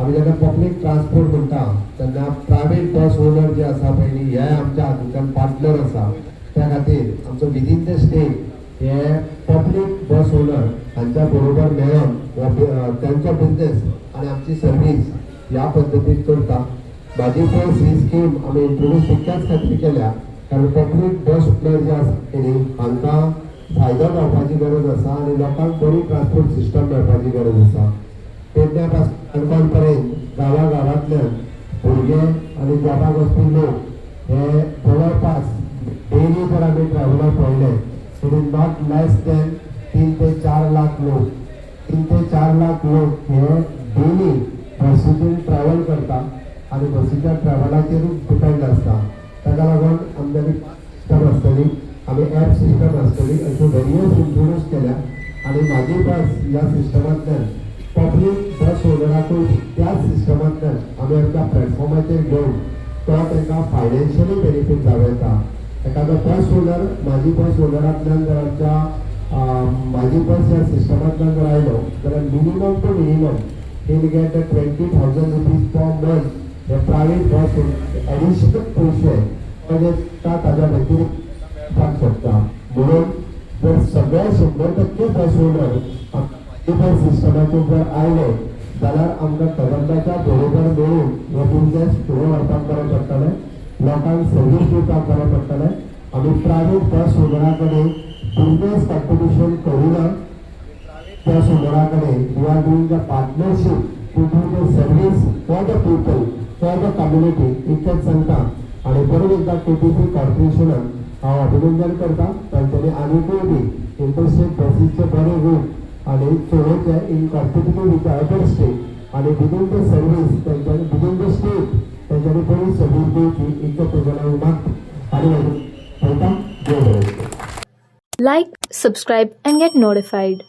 आमी जेन्ना public transport म्हणटा तेन्ना प्रायवेट बस ओनर जे आसा पयली हे आमच्या हातूंतल्यान पार्टनर आसा त्या खातीर आमचो विदीन द स्टेट हे पब्लीक बस ओनर हांच्या बरोबर मेळोन त्यांचो बिझनेस आनी आमची सर्वीस ह्या पद्दतीन करता. माझी बस ही स्कीम आमी इंट्रोड्यूस तितक्याच खातीर केल्या कारण पब्लीक बस ओनर जे आसा पयली हांकां फायदो जावपाची गरज आसा आनी लोकांक बरी ट्रान्सपोर्ट सिस्टम मेळपाची गरज आसा. पेडण्या पासून काणकोण पर्यंत गांवांतल्यान भुरगे आनी जॉबाक वचपी लोक हे जवळपास डेली जर आमी ट्रॅव्हलर पळयले तरी नॉट लेस दॅन 3 ते 4 लाख लोक 3 ते 4 लाख लोक हे डेली बसीतून ट्रॅव्हल करता आनी बसीच्या ट्रॅव्हलाचेरूच डिपेंड आसता. ताका लागून आमगेली सिस्टम आसतली आमी एप सिस्टम आसतली अश्यो वेरियस इंट्रोड्यूस केल्या आनी म्हाजी बस ह्या सिस्टमांतल्यान पब्लीक बस ओनराकूय त्याच सिस्टमांतल्यान आमी आमच्या प्लॅटफॉर्माचेर घेवन तो तांकां फायनान्शियली बेनिफीट जावयता. एखादो बस ओनर म्हाजी बस ओनरांतल्यान जर आमच्या म्हाजी बस ह्या सिस्टमांतल्यान जर आयलो जाल्यार minimum to minimum he'll get 20,000 rupees per month. हे प्रायवेट बस एडिशनल पयशे म्हणजे ताज्या व्यतिरिक्त दिवपाक शकता. म्हणून जर सगळे 100% बस ओनर बस सिस्टमाचेर जर आयले जाल्यार आमकां कदंबाच्या बरोबर मेळून हो बिझनेस फुडें व्हरपाक बरें पडटलें, लोकांक सर्वीस दिवपाक बरें पडटलें. आमी प्रायवेट बस ओनरा कडेन बिझनेस कॉम्पिटिशन करूना. बस ओनरा कडेन we are doing the partnership to do the service for the people for the community इतकेंच सांगता. आनी परत एकदा केटीसी कॉर्पोरेशनान हांव अभिनंदन करता. तांच्यांनी आनीकूय बी इंटरस्टेट बसीचे बरे रूट आनी चलोवचे in competitive with other state आनी विदीन द सर्वीस तेंच्यांनी विदीन द स्टेट तेंच्यांनी बरी सर्वीस दिवची इतकें तेजो मागता आनी म्हणटा देव बरें. Like, subscribe and get notified.